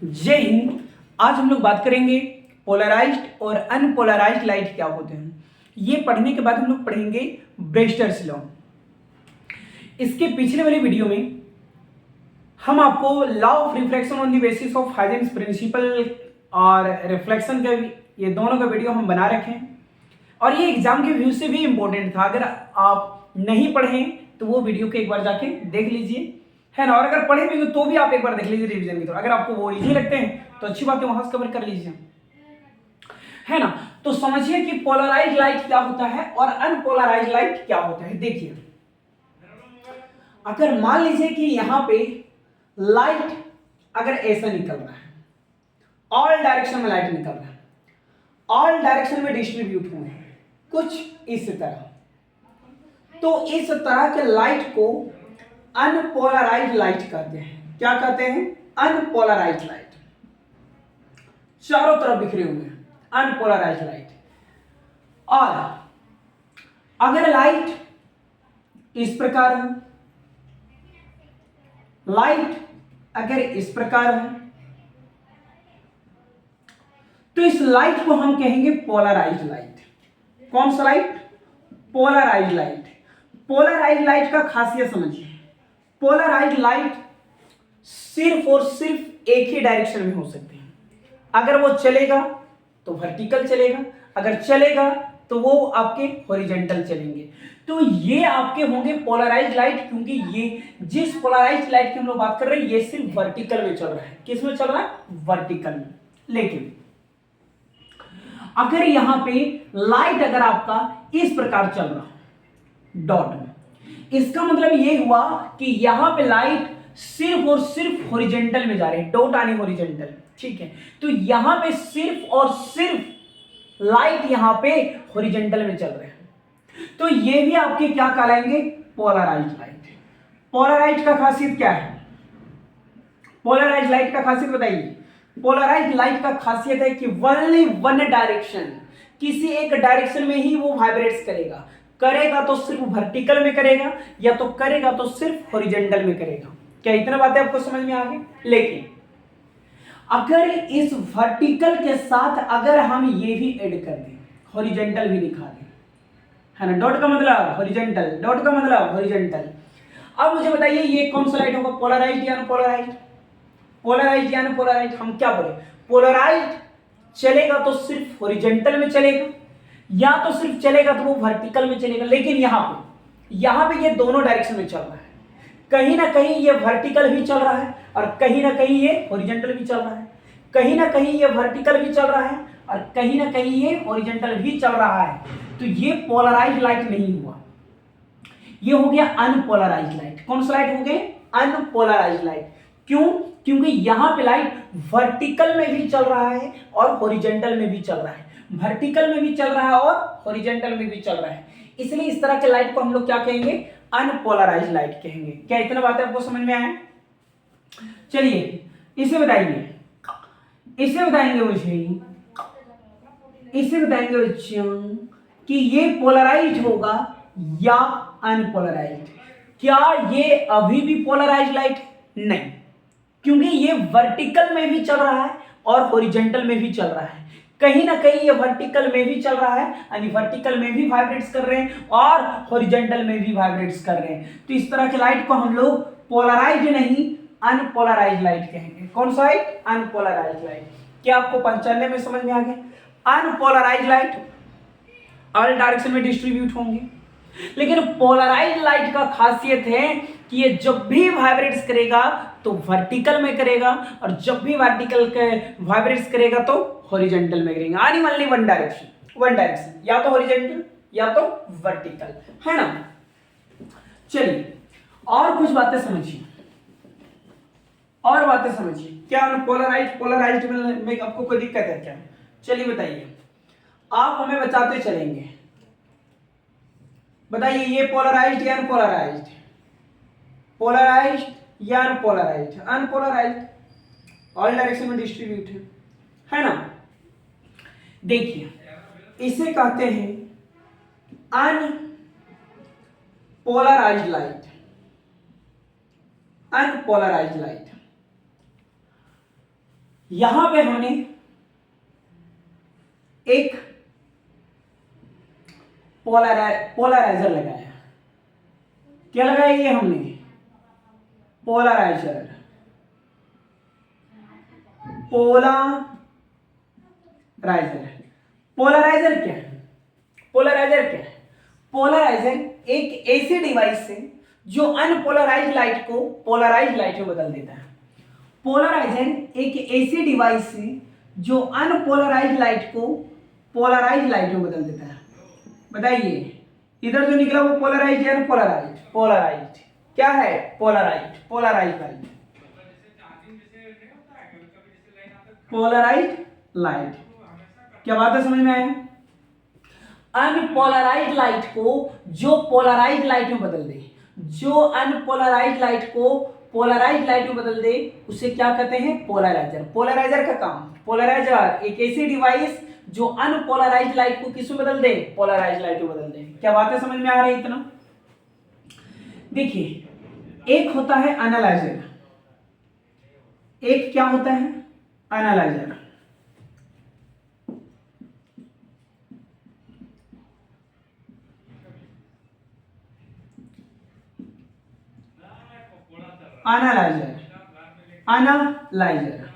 जय हिंद। आज हम लोग बात करेंगे पोलराइज्ड और अनपोलराइज्ड लाइट क्या होते हैं। ये पढ़ने के बाद हम लोग पढ़ेंगे ब्रेस्टर्स लॉ। इसके पिछले वाले वीडियो में हम आपको law of reflection on the basis of Huygens principle और रिफ्लेक्शन का ये दोनों का वीडियो हम बना रखे हैं और ये एग्जाम के व्यू से भी इंपॉर्टेंट था। अगर आप नहीं पढ़ें तो वो वीडियो को एक बार जाके देख लीजिए, है ना। और अगर पढ़े भी तो भी आप एक बार देख लीजिए रिवीजन की तरह। अगर आपको वो इजी लगते हैं तो अच्छी बात है, वहां से कवर कर लीजिए, है ना। तो समझिए कि पोलराइज लाइट क्या होता है और अनपोलराइज लाइट क्या होता है। देखिए, अगर मान लीजिए कि यहां पे लाइट अगर ऐसा निकल रहा है, ऑल डायरेक्शन में लाइट निकल रहा है, ऑल डायरेक्शन में डिस्ट्रीब्यूट हुए हैं कुछ इस तरह, तो इस तरह के लाइट को अनपोलराइज्ड लाइट कहते हैं। क्या कहते हैं? Unpolarised light. चारों तरफ बिखरे हुए हैं, अनपोलराइज्ड लाइट। और अगर लाइट इस प्रकार हो, लाइट अगर इस प्रकार हो, तो इस लाइट को हम कहेंगे पोलराइज्ड लाइट। कौन सा light? Polarized light. Polarized light का खासियत समझिए। पोलराइज्ड लाइट सिर्फ और सिर्फ एक ही डायरेक्शन में हो सकती है। अगर वो चलेगा तो वर्टिकल चलेगा, अगर चलेगा तो वो आपके हॉरिजॉन्टल चलेंगे। तो ये आपके होंगे पोलराइज्ड लाइट, क्योंकि ये जिस पोलराइज्ड लाइट की हम लोग बात कर रहे हैं ये सिर्फ वर्टिकल में चल रहा है। किस में चल रहा है? वर्टिकल में। लेकिन अगर यहां पे लाइट अगर आपका इस प्रकार चल रहा डॉट में, इसका मतलब ये हुआ कि यहां पे लाइट सिर्फ और सिर्फ हॉरिजॉन्टल में जा रही है, डॉट आनी हॉरिजॉन्टल, ठीक है। तो यहां पे सिर्फ और सिर्फ लाइट यहां पे हॉरिजॉन्टल में चल रहे हैं, तो ये भी आपके क्या कहलाएंगे? Polarised light. पोलराइज्ड का खासियत क्या है? पोलराइज्ड लाइट का खासियत बताइए। पोलराइज्ड लाइट का खासियत है कि ओनली वन डायरेक्शन, किसी एक डायरेक्शन में ही वो वाइब्रेट्स करेगा। करेगा तो सिर्फ वर्टिकल में करेगा, या तो करेगा तो सिर्फ हॉरिजॉन्टल में करेगा। क्या इतना बातें आपको समझ में आ गई? लेकिन अगर इस वर्टिकल के साथ अगर हम ये भी ऐड कर दें, हॉरिजॉन्टल भी दिखा दें, है ना। डॉट का मतलब हॉरिजॉन्टल, डॉट का मतलब हॉरिजॉन्टल। अब मुझे बताइए ये कौन सा लाइट होगा? पोलराइज्ड या अनपोलराइज्ड? पोलराइज्ड या अनपोलराइज्ड? हम क्या बोले? पोलराइज्ड चलेगा तो सिर्फ हॉरिजॉन्टल में चलेगा, या तो सिर्फ चलेगा तो वो वर्टिकल में चलेगा। लेकिन यहां पे ये दोनों डायरेक्शन में चल रहा है। कहीं ना कहीं ये वर्टिकल भी चल रहा है और कहीं ना कहीं ये हॉरिजॉन्टल भी चल रहा है। कहीं ना कहीं ये वर्टिकल भी चल रहा है और कहीं ना कहीं ये हॉरिजॉन्टल भी चल रहा है। तो ये पोलराइज्ड लाइट नहीं हुआ, ये हो गया अनपोलराइज्ड लाइट। कौन सा लाइट हो गए? Unpolarised light. क्यों? क्योंकि यहां पे लाइट वर्टिकल में भी चल रहा है और हॉरिजॉन्टल में भी चल रहा है, वर्टिकल में भी चल रहा है और हॉरिजॉन्टल में भी चल रहा है। इसलिए इस तरह के लाइट को हम लोग क्या कहेंगे? अनपोलराइज्ड लाइट कहेंगे। क्या इतना बात आपको समझ में आया? चलिए इसे बताइए, इसे बताएंगे मुझे, इसे बताएंगे बच्चों कि ये पोलराइज्ड होगा या अनपोलराइज्ड। क्या ये अभी भी पोलराइज्ड लाइट? नहीं, क्योंकि ये वर्टिकल में भी चल रहा है और हॉरिजॉन्टल में भी चल रहा है। कहीं ना कहीं ये वर्टिकल में भी चल रहा है, यानी वर्टिकल में भी वाइब्रेट्स कर रहे हैं और हॉरिजॉन्टल में भी वाइब्रेट्स कर रहे हैं। तो इस तरह के लाइट को हम लोग पोलराइज्ड नहीं अनपोलराइज्ड लाइट कहेंगे। कौन सा लाइट? Unpolarised light. क्या आपको 95 में समझ में आ गया? अनपोलराइज्ड लाइट ऑल डायरेक्शन में डिस्ट्रीब्यूट होंगे, लेकिन पोलराइज्ड लाइट का खासियत है कि ये जब भी वाइब्रेट्स करेगा तो वर्टिकल में करेगा और जब भी वर्टिकल के वाइब्रेट्स करेगा तो हॉरिजॉन्टल में करेगा। आनी ओनली वन डायरेक्शन, या तो हॉरिजॉन्टल या तो वर्टिकल, है ना। चलिए और कुछ बातें समझिए, और बातें समझिए। क्या पोलराइज्ड में आपको कोई दिक्कत है क्या? चलिए बताइए, आप हमें बताते चलेंगे। बताइए ये पोलराइज्ड या अनपोलराइज्ड? पोलराइज्ड या अनपोलराइज्ड? अनपोलराइज्ड, ऑल डायरेक्शन में डिस्ट्रीब्यूट है ना। देखिए इसे कहते हैं अनपोलराइज्ड लाइट। अनपोलराइज्ड लाइट यहां पे हमने एक पोलराइजर लगाया। क्या लगाया ये हमने? पोलराइजर। पोलराइजर क्या है? पोलराइजर एक ऐसी डिवाइस है जो अनपोलराइज्ड लाइट को पोलराइज्ड लाइट में बदल देता है। पोलराइजर एक ऐसी डिवाइस है जो अनपोलराइज्ड लाइट को पोलराइज्ड लाइट में बदल देता है। बताइए, इधर जो निकला वो पोलराइज्ड या अनपोलराइज्ड? पोलराइज्ड। क्या है? Polarized light. Polarized light. क्या बात है, समझ में आया? अनपोलराइज्ड लाइट को जो पोलराइज्ड लाइट में बदल दे, जो अनपोलराइज्ड लाइट को पोलराइज्ड लाइट में बदल दे, उसे क्या कहते हैं? पोलराइजर। पोलराइजर का काम, पोलराइजर एक ऐसी डिवाइस जो अनपोलराइज्ड लाइट को किस में बदल दे? पोलराइज्ड लाइट में बदल दे। क्या बात है, समझ में आ रही है इतना? देखिए, एक होता है एनालाइजर, एक क्या होता है? एनालाइजर। एनालाइजर।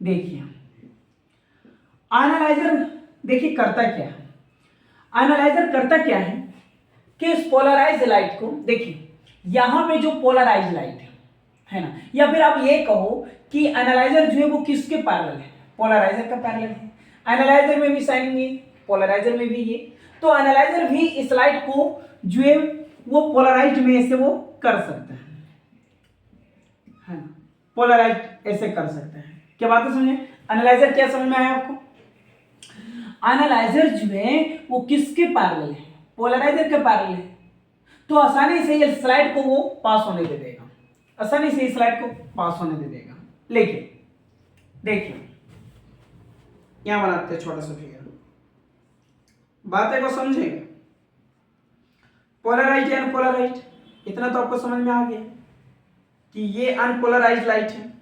देखिए, एनालाइजर देखिए करता क्या है? एनालाइजर करता क्या है कि इस पोलराइज्ड लाइट को, देखिए यहां पे जो पोलराइज्ड लाइट है ना, या फिर आप ये कहो कि एनालाइजर जो है वो किसके पैरेलल है? पोलराइजर का पैरेलल है। एनालाइजर में भी साइन ये, पोलराइजर में भी ये, तो एनालाइजर भी इस लाइट को जो है वो पोलराइज्ड में से वो कर सकता है ना, पोलराइज्ड ऐसे कर सकता है। क्या बात है, समझे? एनालाइजर क्या समझ में आया आपको? एनालाइजर जो है वो किसके पैरेलल है? पोलराइजर के पैरेलल है, तो आसानी से ये स्लाइड को वो पास होने दे देगा, आसानी से इस स्लाइड को पास होने दे देगा। लेकिन देखिए, यहां बनाते हैं छोटा सा फिगर, बातें को समझेंगे। पोलराइज्ड या अनपोलराइज्ड, इतना तो आपको समझ में आ गया कि ये अनपोलराइज्ड लाइट है।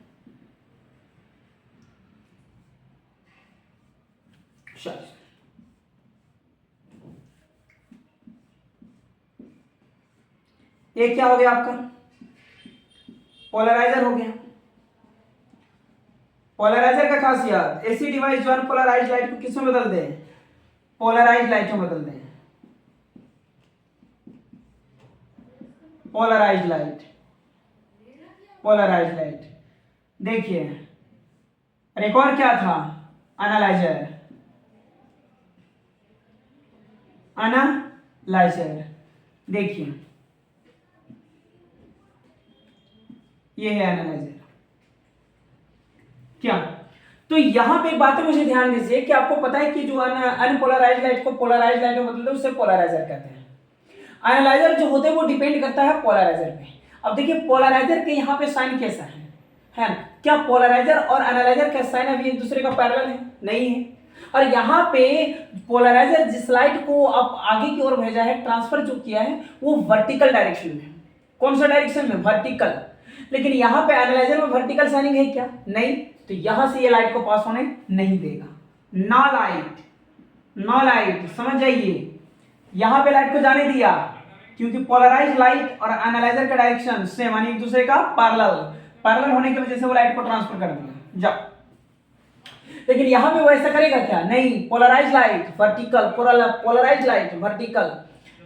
ये क्या हो गया आपका? पोलराइजर हो गया। पोलराइजर का खासियत, ऐसी डिवाइस जो अनपोलराइज्ड लाइट को किस में बदल दे? पोलराइज्ड लाइट में बदल दे। Polarised light. देखिए, एक और क्या था? एनालाइजर। देखिए, ये है एनालाइजर। क्या? तो यहां पे एक बात है, मुझे ध्यान दीजिए कि आपको पता है कि जो अनपोलराइज्ड लाइट को पोलराइज्ड लाइट में बदलते हैं उसे पोलराइजर कहते हैं। एनालाइजर जो होते हैं वो डिपेंड करता है पोलराइजर पे। अब देखिए, पोलराइजर के यहाँ पे साइन कैसा है ना? क्या पोलराइजर और एनालाइजर का साइन अभी एक दूसरे का पैरेलल है? नहीं है। और यहाँ पे पोलराइजर जिस लाइट को आप आगे की ओर भेजा है, ट्रांसफर जो किया है, वो वर्टिकल डायरेक्शन में। कौन सा डायरेक्शन में? वर्टिकल। लेकिन यहाँ पे एनालाइजर में वर्टिकल साइनिंग है क्या? नहीं, तो यहां से ये लाइट को पास होने नहीं देगा। नो लाइट, समझ जाइए, यहां पे लाइट को जाने दिया क्योंकि पोलराइज्ड लाइट और एनालाइजर का डायरेक्शन सेम, यानी एक दूसरे का पैरेलल होने की वजह से वो लाइट को ट्रांसफर कर दिया। जाओ, लेकिन यहां पे वो ऐसा करेगा क्या? नहीं, polarized light vertical, polarized light vertical,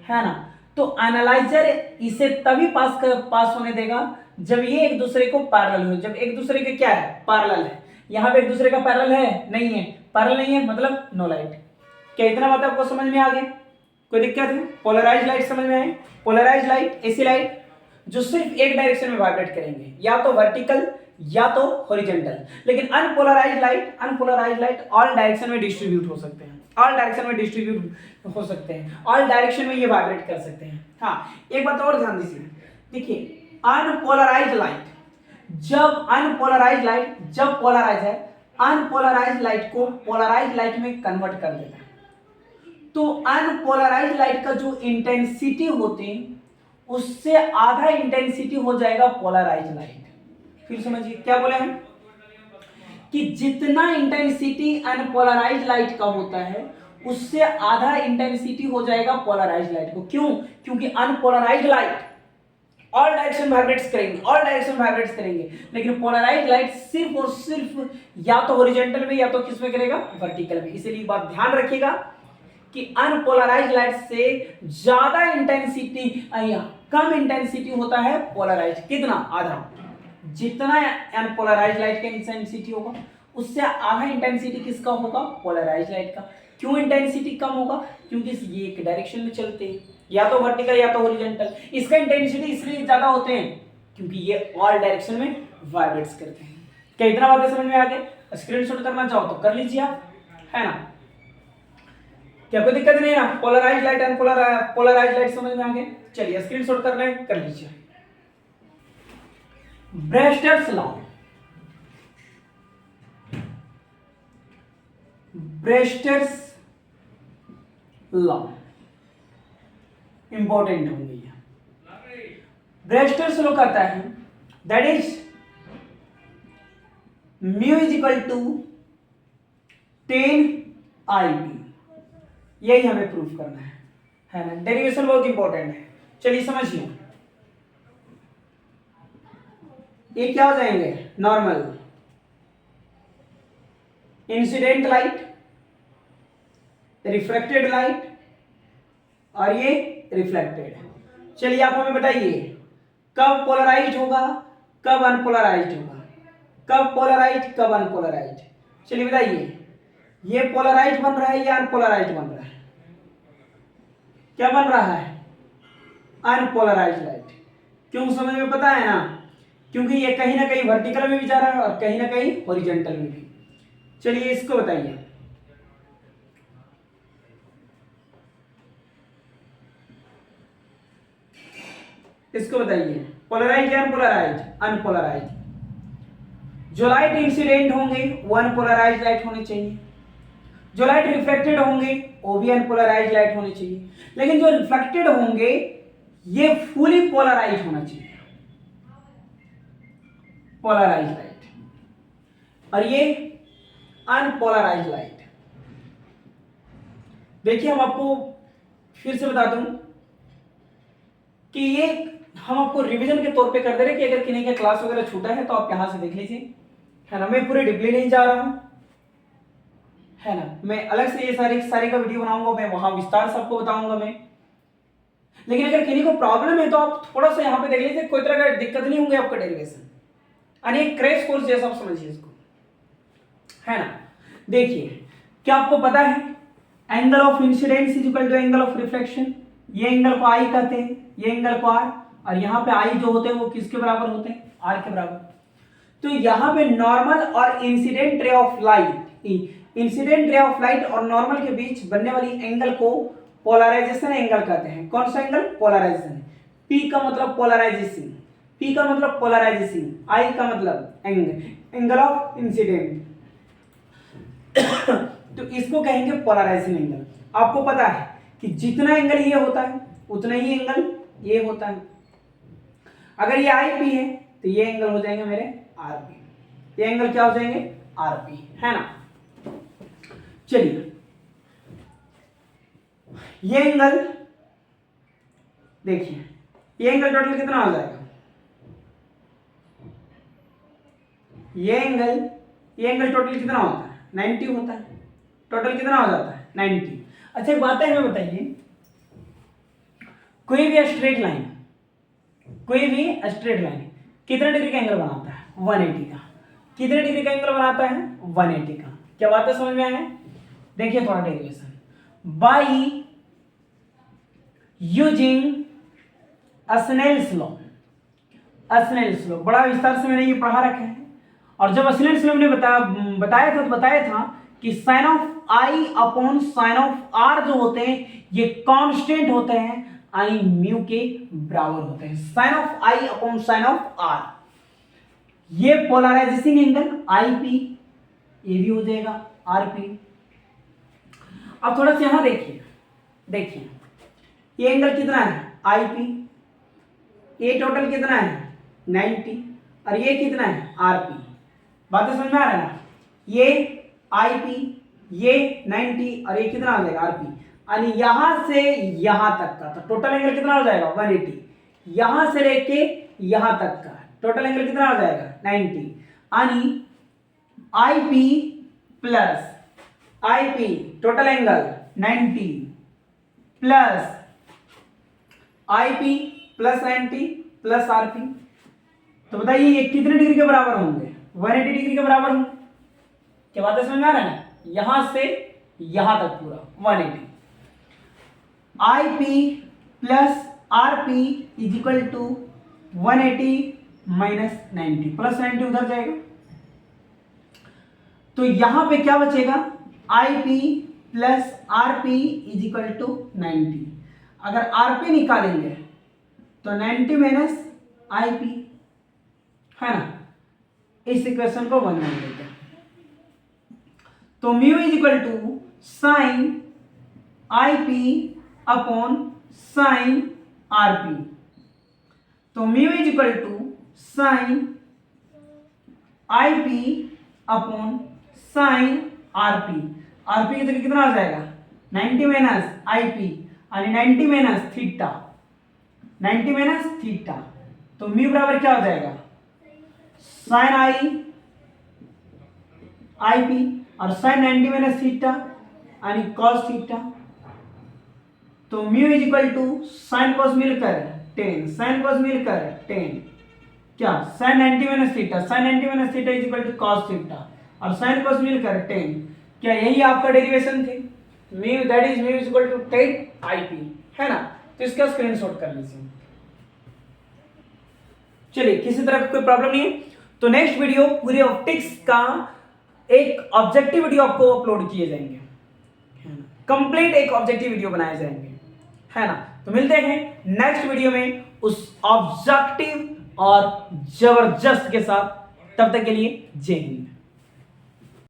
है ना? तो एनालाइजर इसे तभी पास होने देगा जब ये एक दूसरे को पैरेलल हो। जब एक दूसरे के क्या है? पैरेलल है। यहां पे एक दूसरे का पैरेलल है? नहीं है। पैरेलल नहीं है मतलब नो लाइट। क्या इतना बात आपको समझ में आ गया? कोई दिक्कत है? पोलराइज्ड लाइट समझ में आई? पोलराइज्ड लाइट ऐसी लाइट जो सिर्फ एक डायरेक्शन में वाइब्रेट करेंगे, या तो वर्टिकल या तो हॉरिजॉन्टल। लेकिन अनपोलराइज्ड लाइट ऑल डायरेक्शन में डिस्ट्रीब्यूट हो सकते हैं, ऑल डायरेक्शन में ये वाइब्रेट कर सकते हैं। हाँ, एक बात और ध्यान दीजिए, देखिए अनपोलराइज्ड लाइट जब पोलराइज है, अनपोलराइज्ड लाइट को पोलराइज्ड लाइट में कन्वर्ट कर देता है। तो अनपोलराइज्ड लाइट का जो इंटेंसिटी होती है उससे आधा इंटेंसिटी हो जाएगा पोलराइज्ड लाइट। फिर समझिए क्या बोले हम कि जितना इंटेंसिटी अनपोलराइज्ड लाइट का होता है उससे आधा इंटेंसिटी हो जाएगा पोलराइज्ड लाइट को। क्यों? क्योंकि unpolarised light all direction vibrates करेंगे, ऑल डायरेक्शन वाइब्रेट्स करेंगे, लेकिन पोलराइज्ड लाइट सिर्फ और सिर्फ या तो हॉरिजॉन्टल में या तो किस में करेगा, वर्टिकल में। इसीलिए बात ध्यान रखिएगा कि अनपोलराइज्ड लाइट से ज्यादा इंटेंसिटी या कम इंटेंसिटी होता है पोलराइज्ड। कितना? आधा। जितना अनपोलराइज्ड लाइट का इंटेंसिटी होगा उससे आधा इंटेंसिटी किसका होगा, पोलराइज्ड लाइट का। क्यों इंटेंसिटी कम होगा? क्योंकि ये एक डायरेक्शन में चलते हैं, या तो वर्टिकल या तो हॉरिजॉन्टल। इसका इंटेंसिटी इसलिए ज्यादा होते हैं क्योंकि ये ऑल डायरेक्शन में वाइब्रेट्स करते हैं। क्या इतना बातें समझ में आ गया? स्क्रीनशॉट करना चाहो तो कर लीजिए आप, है ना? क्या कोई दिक्कत नहीं है? पोलराइज्ड लाइट पोलराइज्ड लाइट समझ में आ गया? चलिए स्क्रीनशॉट कर रहे हैं, कर लीजिए। Brewster's law, Brewster's law important होंगे ये। ब्रेस्टर्स लॉ कहता है that is mu is equal to 10 IB। यही हमें प्रूफ करना है ना? डेरिवेशन बहुत इंपॉर्टेंट है। चलिए समझिए, ये क्या हो जाएंगे, normal, incident light, reflected light और ये रिफ्लेक्टेड। चलिए आप हमें बताइए कब पोलराइज्ड होगा, कब अनपोलराइज्ड होगा, कब पोलराइज्ड कब अनपोलराइज्ड। चलिए बताइए, ये पोलराइज्ड बन रहा है या अनपोलराइज्ड बन रहा है? क्या बन रहा है? Unpolarised light. क्यों समझ में पता है ना? क्योंकि ये कहीं ना कहीं वर्टिकल में भी जा रहा है और कहीं ना कहीं हॉरिजॉन्टल में भी। चलिए इसको बताइए, इसको बताइए, पोलराइज्ड या अनपोलराइज्ड? अनपोलराइज्ड। जो लाइट इंसिडेंट होंगे वो अनपोलराइज्ड लाइट होनी चाहिए, जो लाइट रिफ्लेक्टेड होंगे वो भी अनपोलराइज्ड लाइट होनी चाहिए, लेकिन जो रिफ्लेक्टेड होंगे ये फुली पोलराइज्ड होना चाहिए, पोलराइज्ड लाइट, और ये अनपोलराइज्ड लाइट। देखिए हम आपको फिर से बता दूं कि ये हम आपको रिवीजन के तौर पे कर दे रहे कि अगर किन्हीं का क्लास वगैरह छूटा है तो आप यहां से देख लीजिए, है ना? मैं पूरे डिप्ली नहीं जा रहा हूं, है ना? मैं अलग से ये सारे का वीडियो बनाऊंगा, मैं वहां विस्तार से आपको बताऊंगा मैं। लेकिन अगर किन्हीं को प्रॉब्लम है तो आप थोड़ा सा यहाँ पे देख लीजिए, कोई तरह का दिक्कत नहीं होंगे आपका डेरिवेशन, यानी एक क्रैश कोर्स जैसा आप समझिए इसको, है ना? देखिए, क्या आपको पता है angle of incidence is equal to angle of reflection. ये एंगल को आई कहते हैं, ये एंगल को आर, और यहाँ पे आई जो होते हैं वो किसके बराबर होते हैं? आर के बराबर। तो यहाँ पे नॉर्मल और incident ray of light, incident ray of light और नॉर्मल के बीच बनने वाली एंगल को पोलराइजेशन एंगल कहते हैं। कौन सा एंगल? पोलराइजेशन। पी का मतलब पोलराइजेशन, पी का मतलब पोलराइजेशन, आई का मतलब एंगल ऑफ इंसिडेंट। तो इसको कहेंगे पोलराइजेशन एंगल। आपको पता है कि जितना एंगल ये होता है उतना ही एंगल ये होता है। अगर ये आई पी है तो ये एंगल हो जाएंगे मेरे आर पी, ये एंगल क्या हो जाएंगे? आर पी, है ना? चलिए ये एंगल देखिए, ये एंगल टोटल कितना हो जाएगा? ये एंगल टोटल कितना होता है? 90 होता है। टोटल कितना हो जाता है? 90। अच्छा एक बात है, हमें बताइए, कोई भी स्ट्रेट लाइन कितने डिग्री का एंगल बनाता है? 180 का। कितने डिग्री का एंगल बनाता है? 180 का। क्या बात है, समझ में आया? देखिए थोड़ा derivation, by using Snell's law. बड़ा विस्तार से मैंने ये पढ़ा रखा है, और जब स्नेल्स लॉ मैंने बताया था कि sine of I upon sine of R जो होते हैं ये कांस्टेंट होते हैं, यानी म्यू के बराबर होते हैं। Sine of I upon sine of R, ये पोलराइजेशन एंगल आई पी, ये भी हो जाएगा आर पी। अब थोड़ा सा यहां देखिए ये एंगल कितना है? आई पी। ये टोटल कितना है? 90, और ये कितना है आरपी। बातें समझ में आ रहा है ना, ये आईपी, ये 90 और ये कितना हो जाएगा आरपी, यानी यहां से यहां तक का तो टोटल एंगल कितना हो जाएगा 180, यहां से लेके यहां तक का टोटल एंगल कितना हो जाएगा 90, यानी IP plus IP total angle 90 plus IP plus 90 plus RP. तो बताइए ये कितने डिग्री के बराबर होंगे 180 डिग्री के बराबर होंगे। क्या बात है समझ में आ रहा है ना, यहां से यहां तक पूरा 180। IP plus RP is equal to 180 minus 90, plus 90 उधर जाएगा तो यहां पे क्या बचेगा IP plus RP is equal to 90। अगर आरपी निकालेंगे तो 90 माइनस आईपी है ना, इस इक्वेशन को 1 मान लेते हैं। तो mu is equal to sine IP upon sine RP. तो mu is equal to sine IP upon sine RP. RP की जगह कितना आ जाएगा 90 माइनस आईपी यानी 90 माइनस थीटा, 90 माइनस थीटा। तो म्यू बराबर क्या हो जाएगा साइन आईपी और साइन 90 माइनस थीटा यानी कॉस थीटा। तो mu is equal to sine cos मिलकर 10, साइन कॉस मिलकर 10 क्या sine 90 minus theta, sine 90 minus theta is equal to cos theta और साइन कॉस मिलकर 10। क्या यही आपका डेरिवेशन थे mu that is mu is equal to 10 IP है ना। तो इसका स्क्रीनशॉट कर लीजिए। चलिए किसी तरह का कोई प्रॉब्लम नहीं है तो नेक्स्ट वीडियो पूरे ऑप्टिक्स का एक ऑब्जेक्टिव वीडियो आपको अपलोड किए जाएंगे, कंप्लीट एक ऑब्जेक्टिव वीडियो बनाए जाएंगे है ना। तो मिलते हैं नेक्स्ट वीडियो में उस ऑब्जेक्टिव और जबरदस्त के साथ, तब तक के लिए जय हिंद।